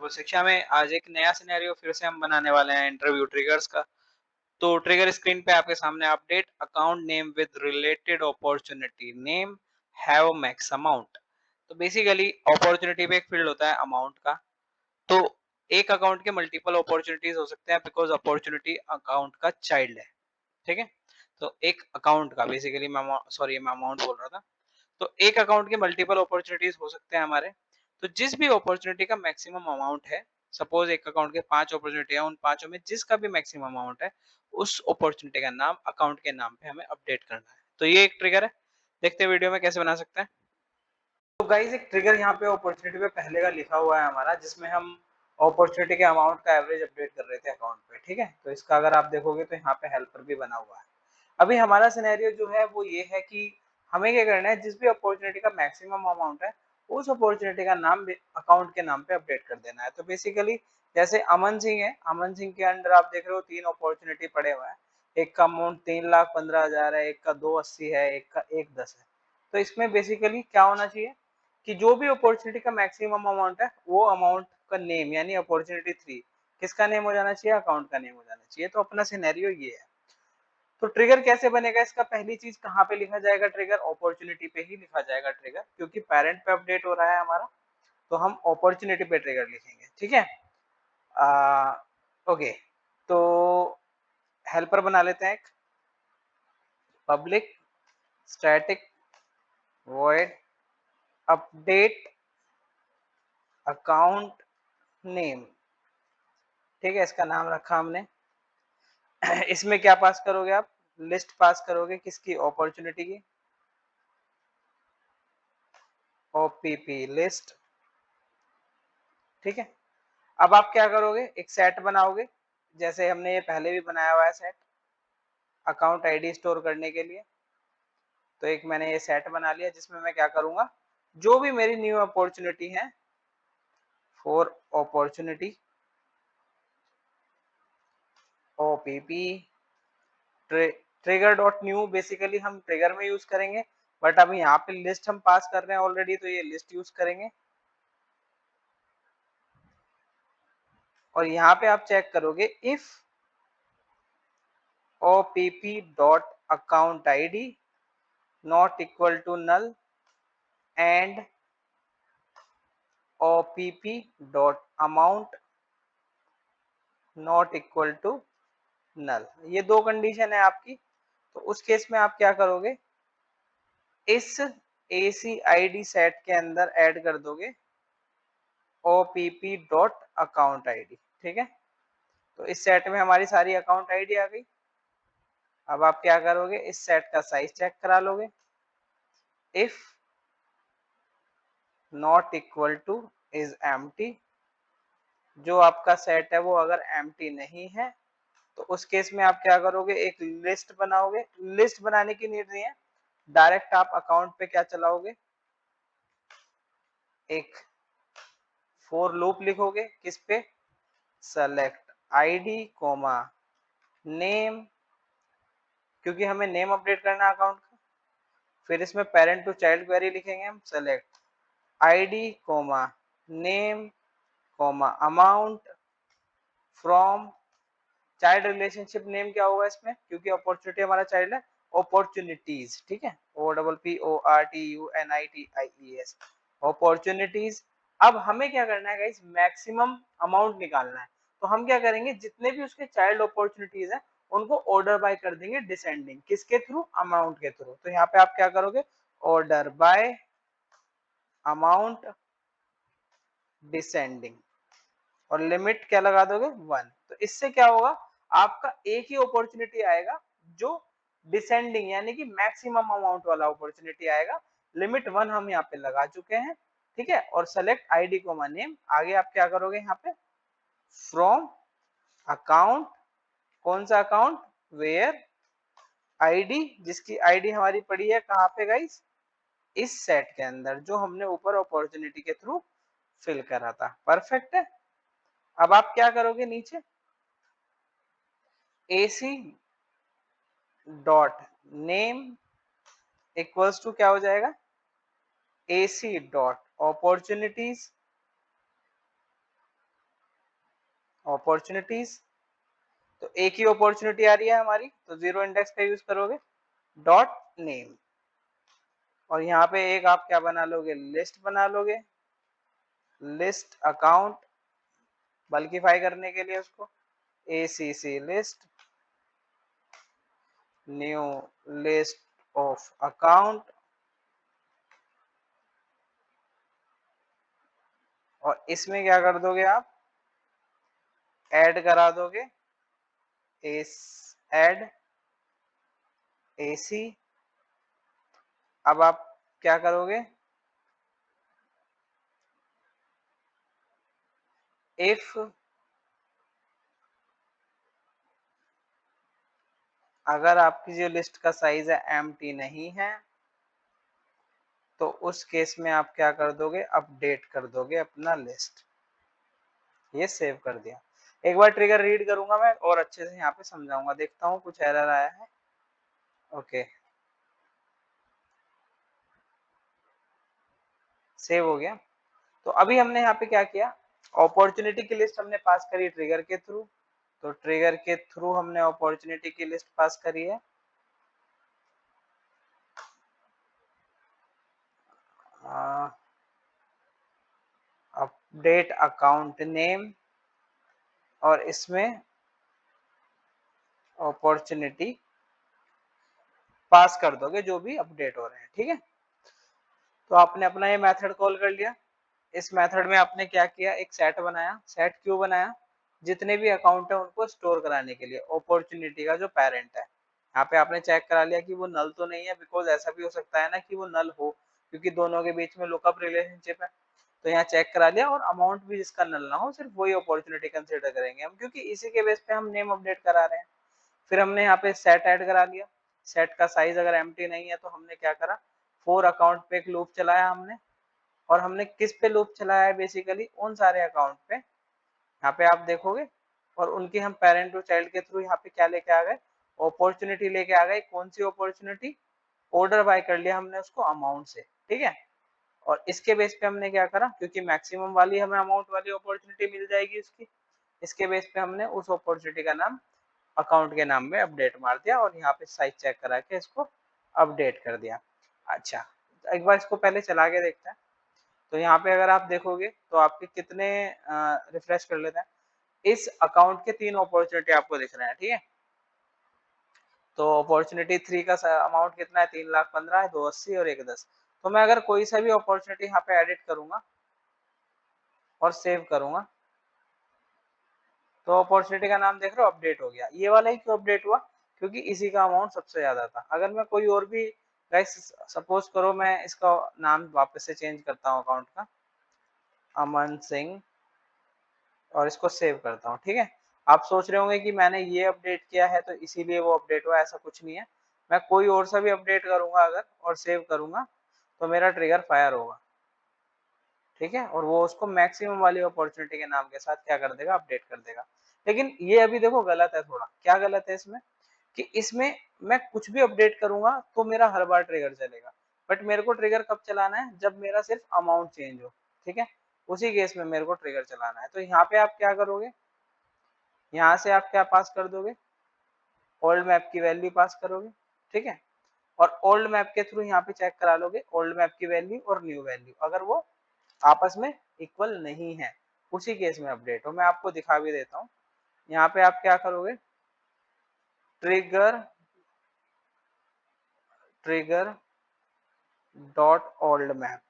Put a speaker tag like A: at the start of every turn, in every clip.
A: शिक्षा में आज एक नया सिनेरियो फिर से हम बनाने वाले हैं इंटरव्यू ट्रिगर्स का। तो ट्रिगर स्क्रीन पे आपके सामने update account name with related opportunity name have max amount. तो बेसिकली अपॉर्चुनिटी पे एक फील्ड होता है अमाउंट का। तो एक अकाउंट के मल्टीपल अपॉर्चुनिटीज हो सकते हैं बिकॉज अपॉर्चुनिटी अकाउंट का चाइल्ड है। ठीक है। तो एक अकाउंट का बेसिकली मैं अमाउंट बोल रहा था। तो एक अकाउंट के मल्टीपल अपॉर्चुनिटीज हो सकते हैं हमारे। तो जिस भी अपॉर्चुनिटी का मैक्सिमम अमाउंट है, सपोज एक अकाउंट के 5 अपॉर्चुनिटी है, उन पांचों में जिसका भी मैक्सिमम अमाउंट है उस अपॉर्चुनिटी का नाम अकाउंट के नाम पे हमें अपडेट करना है। तो ये एक ट्रिगर है। देखते हैं वीडियो में कैसे बना सकते हैं। तो गाइस एक ट्रिगर यहाँ पे अपॉर्चुनिटी पे पहले का लिखा हुआ है हमारा, जिसमें हम अपॉर्चुनिटी के अमाउंट का एवरेज अपडेट कर रहे थे अकाउंट पे। ठीक है। तो इसका अगर आप देखोगे तो यहाँ पे हेल्पर भी बना हुआ है। अभी हमारा सिनेरियो जो है वो ये है कि हमें क्या करना है, जिस भी अपॉर्चुनिटी का मैक्सिमम अमाउंट है उस अपॉर्चुनिटी का नाम अकाउंट के नाम पे अपडेट कर देना है। तो बेसिकली जैसे अमन सिंह है, अमन सिंह के अंडर आप देख रहे हो 3 अपॉर्चुनिटी पड़े हुए हैं। एक का अमाउंट 3,15,000 है, एक का 280 है, एक का 110 है। तो इसमें बेसिकली क्या होना चाहिए कि जो भी अपॉर्चुनिटी का मैक्सिमम अमाउंट है वो अमाउंट का नेम यानी अपॉर्चुनिटी 3 किसका नेम हो जाना चाहिए, अकाउंट का नेम हो जाना चाहिए। तो अपना सिनेरियो ये है। तो ट्रिगर कैसे बनेगा इसका, पहली चीज कहाँ पे लिखा जाएगा, ट्रिगर अपॉर्चुनिटी पे ही लिखा जाएगा ट्रिगर, क्योंकि पेरेंट पे अपडेट हो रहा है हमारा। तो हम अपॉर्चुनिटी पे ट्रिगर लिखेंगे। ठीक है। ओके। तो हेल्पर बना लेते हैं एक public static void update account name. ठीक है, इसका नाम रखा हमने। इसमें क्या पास करोगे आप, लिस्ट पास करोगे किसकी, अपॉर्चुनिटी की, ओपीपी लिस्ट। ठीक है। अब आप क्या करोगे, एक सेट बनाओगे जैसे हमने ये पहले भी बनाया हुआ है सेट अकाउंट आईडी स्टोर करने के लिए। तो एक मैंने ये सेट बना लिया जिसमें मैं क्या करूंगा, जो भी मेरी न्यू अपॉर्चुनिटी है for opportunity OPP trigger dot new, basically हम ट्रिगर में यूज करेंगे बट अभी यहाँ पे लिस्ट हम पास कर रहे हैं ऑलरेडी, तो ये लिस्ट यूज करेंगे। और यहाँ पे आप चेक करोगे if opp dot account ID not equal to null and opp dot amount not equal to null. ये दो कंडीशन है आपकी। तो उस केस में आप क्या करोगे, इस ACID सेट के अंदर ऐड कर दोगे opp डॉट अकाउंट आईडी। ठीक है। तो इस सेट में हमारी सारी अकाउंट आईडी आ गई। अब आप क्या करोगे, इस सेट का साइज चेक करा लोगे। If not equal two is empty, जो आपका सेट है वो अगर एम्प्टी नहीं है तो उस केस में आप क्या करोगे, एक लिस्ट बनाओगे। लिस्ट बनाने की नीड नहीं है, डायरेक्ट आप अकाउंट पे क्या चलाओगे, एक फॉर लूप लिखोगे किस पे, सेलेक्ट आईडी कोमा नेम, क्योंकि हमें नेम अपडेट करना है अकाउंट का। फिर इसमें पेरेंट टू चाइल्ड क्वेरी लिखेंगे हम, select ID comma name comma amount from child relationship name क्या होगा इसमें, क्योंकि अपॉर्चुनिटी हमारा चाइल्ड है, अपॉर्चुनिटीज। ठीक है, OPPORTUNITIES अपॉर्चुनिटीज। अब हमें क्या करना है गाइस, मैक्सिमम अमाउंट निकालना है। तो हम क्या करेंगे, जितने भी उसके चाइल्ड अपॉर्चुनिटीज है उनको ऑर्डर बाय कर देंगे डिसेंडिंग, किसके थ्रू, अमाउंट के थ्रू। तो यहाँ पे आप क्या करोगे, ऑर्डर बाय अमाउंट डिसेंडिंग और लिमिट क्या लगा दोगे 1। तो इससे क्या होगा, आपका एक ही अपॉर्चुनिटी आएगा जो डिसेंडिंग यानी कि मैक्सिमम अमाउंट वाला अपॉर्चुनिटी आएगा। लिमिट 1 हम यहाँ पे लगा चुके हैं। ठीक है। और सेलेक्ट आईडी कोमा नेम, आगे आप क्या करोगे यहाँ पे, फ्रॉम अकाउंट, कौन सा अकाउंट, वेयर आईडी, जिसकी आईडी हमारी पड़ी है कहाँ पे गाइस, इस सेट के अंदर जो हमने ऊपर अपॉर्चुनिटी के थ्रू फिल करा था। परफेक्ट है। अब आप क्या करोगे, नीचे AC dot name equals to क्या हो जाएगा, AC डॉट अपॉर्चुनिटीज अपॉर्चुनिटीज, तो एक ही अपॉर्चुनिटी आ रही है हमारी, तो जीरो इंडेक्स का यूज करोगे, डॉट नेम, और यहाँ पे एक आप क्या बना लोगे, लिस्ट बना लोगे, लिस्ट अकाउंट, बल्किफाई करने के लिए उसको, ACC list, new list of account, और इसमें क्या कर दोगे आप, ऐड करा दोगे, ऐड AC। अब आप क्या करोगे, इफ अगर आपकी जो लिस्ट का साइज है एम्प्टी नहीं है, तो उस केस में आप क्या कर दोगे, अपडेट कर दोगे अपना लिस्ट। ये सेव कर दिया। एक बार ट्रिगर रीड करूंगा मैं और अच्छे से यहाँ पे समझाऊंगा, देखता हूँ कुछ एरर आया है। ओके, सेव हो गया। तो अभी हमने यहाँ पे क्या किया, अपॉर्चुनिटी की लिस्ट हमने पास करी ट्रिगर के थ्रू, तो ट्रिगर के थ्रू हमने अपॉर्चुनिटी की लिस्ट पास करी है। अपडेट अकाउंट नेम, और इसमें अपॉर्चुनिटी पास कर दोगे जो भी अपडेट हो रहे हैं, ठीक है। तो आपने अपना ये मेथड कॉल कर लिया। इस मेथड में आपने क्या किया, एक सेट बनाया। सेट क्यों बनाया, जितने भी अकाउंट है उनको स्टोर कराने के लिए, अपॉर्चुनिटी का जो पेरेंट है। यहाँ पे आपने चेक करा लिया कि वो नल तो नहीं है, बिकॉज ऐसा भी हो सकता है ना कि वो नल हो, क्योंकि दोनों के बीच में लुकअप रिलेशनशिप है। तो यहाँ चेक करा लिया, और अमाउंट भी जिसका नल ना हो, सिर्फ वही अपॉर्चुनिटी कंसिडर करेंगे हम, क्योंकि इसी के बेस पे हम नेम अपडेट करा रहे हैं। फिर हमने यहाँ पे सेट ऐड करा लिया। सेट का साइज अगर एम्प्टी नहीं है तो हमने क्या करा, फोर अकाउंट पे एक लूप चलाया हमने, और हमने किस पे लूप चलाया है, बेसिकली उन सारे अकाउंट पे, यहाँ पे आप देखोगे, और उनके हम पेरेंट टू चाइल्ड के थ्रू यहाँ पे क्या लेके आ गए, अपॉर्चुनिटी लेके आ गए। कौन सी अपॉर्चुनिटी, ऑर्डर बाय कर लिया हमने उसको अमाउंट से, ठीक है। और इसके बेस पे हमने क्या करा, क्योंकि मैक्सिमम वाली हमें अमाउंट वाली अपॉर्चुनिटी मिल जाएगी उसकी, इसके बेस पे हमने उस अपॉर्चुनिटी का नाम अकाउंट के नाम में अपडेट मार दिया, और यहाँ पे साइज चेक करा के इसको अपडेट कर दिया। अच्छा, एक बार इसको पहले चला के देखते हैं। तो यहाँ पे अगर आप देखोगे तो आपके कितने, रिफ्रेश कर लेते हैं, इस अकाउंट के तीन अपॉर्चुनिटी आपको दिख रहे हैं, ठीक है। तो अपॉर्चुनिटी 3 का अमाउंट कितना है, 3,15,000 है, 280 और 110। तो मैं अगर कोई सा भी अपॉर्चुनिटी यहाँ पे एडिट करूंगा और सेव करूंगा, तो अपॉर्चुनिटी का नाम देख रहे हो अपडेट हो गया। ये वाला ही क्यों अपडेट हुआ, क्योंकि इसी का अमाउंट सबसे ज्यादा था। अगर मैं कोई और भी, गाइस सपोज करो मैं इसका नाम वापस से चेंज करता हूँ अकाउंट का, अमन सिंह, और इसको सेव करता हूँ, ठीक है। आप सोच रहे होंगे कि मैंने ये अपडेट किया है तो इसीलिए वो अपडेट हुआ, ऐसा कुछ नहीं है। मैं कोई और सा भी अपडेट करूंगा अगर और सेव करूंगा, तो मेरा ट्रिगर फायर होगा, ठीक है, और वो उसको मैक्सिमम वाली अपॉर्चुनिटी के नाम के साथ क्या कर देगा, अपडेट कर देगा। लेकिन ये अभी देखो गलत है थोड़ा। क्या गलत है इसमें, कि इसमें मैं कुछ भी अपडेट करूंगा तो मेरा हर बार ट्रिगर चलेगा, बट मेरे को ट्रिगर कब चलाना है, जब मेरा सिर्फ अमाउंट चेंज हो, ठीक है, उसी केस में मेरे को ट्रिगर चलाना है। तो यहाँ पे आप क्या करोगे, यहाँ से आप क्या पास कर दोगे, ओल्ड मैप की वैल्यू पास करोगे, ठीक है, और ओल्ड मैप के थ्रू यहाँ पे चेक करा लोगे ओल्ड मैप की वैल्यू और न्यू वैल्यू, अगर वो आपस में इक्वल नहीं है, उसी केस में अपडेट हो। मैं आपको दिखा भी देता हूँ। यहाँ पे आप क्या करोगे, trigger, trigger dot old map.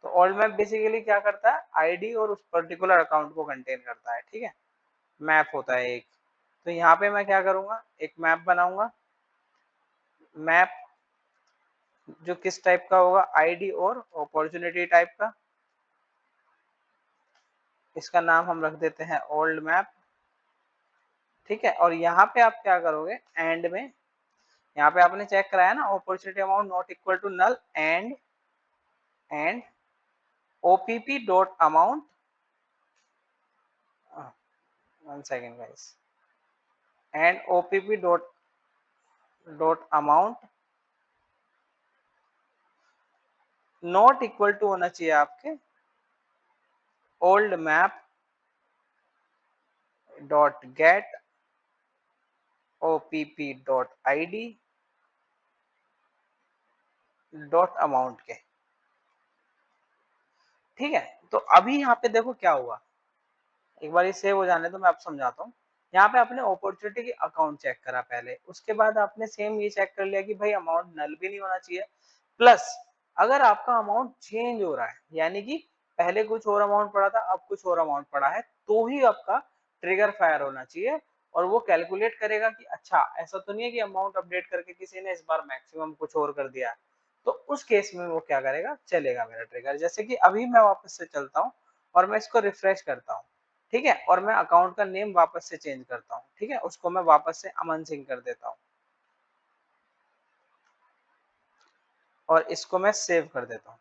A: तो ओल्ड मैप बेसिकली क्या करता है, आईडी और उस पर्टिकुलर अकाउंट को कंटेन करता है, ठीक है, मैप होता है एक। तो यहाँ पे मैं क्या करूंगा, एक मैप बनाऊंगा। मैप जो किस टाइप का होगा, आईडी और अपॉर्चुनिटी टाइप का। इसका नाम हम रख देते हैं ओल्ड मैप, ठीक है। और यहाँ पे आप क्या करोगे, एंड में, यहाँ पे आपने चेक कराया ना, opportunity amount not equal to null, and opp dot amount, one second guys, and opp dot amount not equal to होना चाहिए आपके old map dot get opp dot id dot amount के। ठीक है, तो अभी यहाँ पे देखो क्या हुआ, एक बार ये सेव हो जाने तो मैं आपको समझाता हूँ। यहाँ पे आपने अपॉर्चुनिटी की अकाउंट चेक करा पहले, उसके बाद आपने सेम ये चेक कर लिया कि भाई अमाउंट नल भी नहीं होना चाहिए, प्लस अगर आपका अमाउंट चेंज हो रहा है, यानी कि पहले कुछ और अमाउंट पड़ा था अब कुछ और अमाउंट पड़ा है, तो ही आपका ट्रिगर फायर होना चाहिए। और वो कैलकुलेट करेगा कि अच्छा ऐसा तो नहीं है कि अमाउंट अपडेट करके किसी ने इस बार मैक्सिमम कुछ और कर दिया, तो उस केस में वो क्या करेगा, चलेगा मेरा ट्रिगर। जैसे कि अभी मैं वापस से चलता हूँ और मैं इसको रिफ्रेश करता हूँ, ठीक है, और मैं अकाउंट का नेम वापस से चेंज करता हूँ, ठीक है, उसको मैं वापस से अमन सिंह कर देता हूँ और इसको मैं सेव कर देता हूँ।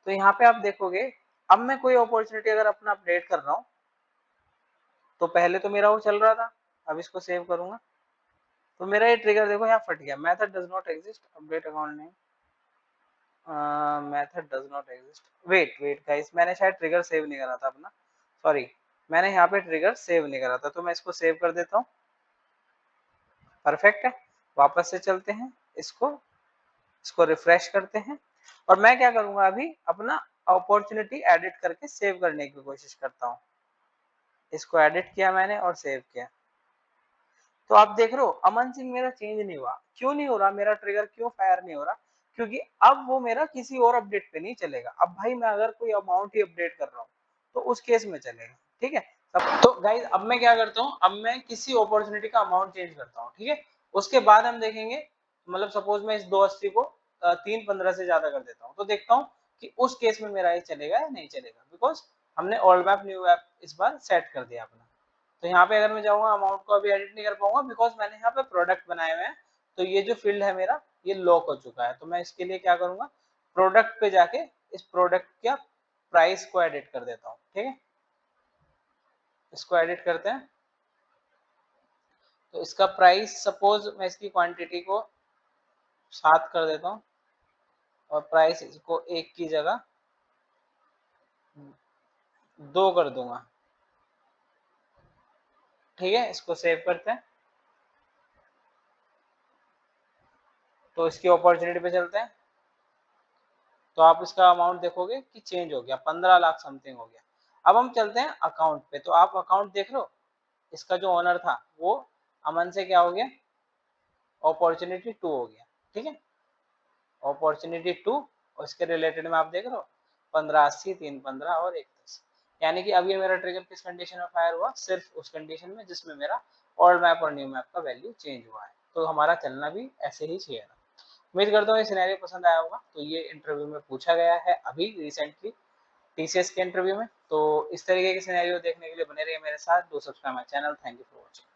A: तो यहाँ पे आप देखोगे, अब मैं कोई अपॉर्चुनिटी अगर अपना अपडेट कर रहा हूँ, तो पहले तो मेरा वो चल रहा था, अब इसको सेव करूंगा तो मेरा ये ट्रिगर देखो यहाँ फट गया, method does not exist, update account name, method does not exist, wait wait guys, मैंने शायद ट्रिगर सेव नहीं करा था अपना, सॉरी, मैंने यहाँ पे ट्रिगर सेव नहीं करा था, तो मैं इसको सेव कर देता हूँ। परफेक्ट है, वापस से चलते हैं, इसको इसको रिफ्रेश करते हैं और मैं क्या करूंगा, अभी अपना अपॉर्चुनिटी एडिट करके सेव करने की कोशिश करता हूँ। इसको एडिट किया मैंने और सेव किया, तो आप देख रहे हो अमन सिंह मेरा चेंज नहीं हुआ। क्यों नहीं हो रहा, मेरा ट्रिगर क्यों फायर नहीं हो रहा, क्योंकि अब वो मेरा किसी और अपडेट पे नहीं चलेगा। अब भाई मैं अगर कोई अमाउंट ही अपडेट कर रहा हूँ तो उस केस में चलेगा, ठीक है। तो गाइज अब मैं क्या करता हूँ, अब मैं किसी अपॉर्चुनिटी का अमाउंट चेंज करता हूँ, ठीक है, उसके बाद हम देखेंगे, मतलब सपोज मैं इस 280 को 315 से ज्यादा कर देता हूँ, तो देखता हूँ कि उस केस में मेरा ये चलेगा या नहीं चलेगा, बिकॉज हमने ओल्ड मैप न्यू मैप इस बार सेट कर दिया अपना। तो यहाँ पे अगर मैं जाऊंगा अमाउंट को अभी एडिट नहीं कर पाऊंगा, बिकॉज मैंने यहाँ पे प्रोडक्ट बनाए हुए हैं, तो ये जो फील्ड है मेरा ये लॉक हो चुका है। तो मैं इसके लिए क्या करूंगा, प्रोडक्ट पे जाके इस प्रोडक्ट का प्राइस को एडिट कर देता हूँ, ठीक है, इसको एडिट करते हैं। तो इसका प्राइस सपोज मैं इसकी क्वांटिटी को 7 कर देता हूँ और प्राइस इसको 1 की जगह 2 कर दूंगा, ठीक है, इसको सेव करते हैं। तो इसकी अपॉर्चुनिटी पे चलते हैं, तो आप इसका अमाउंट देखोगे कि चेंज हो गया, 15 लाख समथिंग हो गया। अब हम चलते हैं अकाउंट पे, तो आप अकाउंट देख लो, इसका जो ओनर था वो अमन से क्या हो गया, अपॉर्चुनिटी 2 हो गया, ठीक है, अपॉर्चुनिटी 2। और इसके रिलेटेड में आप देख रहे हो 1580 315 और 110, यानी कि अब ये मेरा ट्रिगर किस कंडीशन में फायर हुआ, सिर्फ उस कंडीशन में जिसमें मेरा ओल्ड मैप और न्यू मैप का वैल्यू चेंज हुआ है। तो हमारा चलना भी ऐसे ही चाहिए था। उम्मीद करता हूँ ये सिनेरियो पसंद आया होगा। तो ये इंटरव्यू में पूछा गया है अभी रिसेंटली टीसीएस के इंटरव्यू में। तो इस तरीके के सिनेरियो देखने के लिए बने रहिए मेरे साथ, do subscribe my channel. Thank you for watching.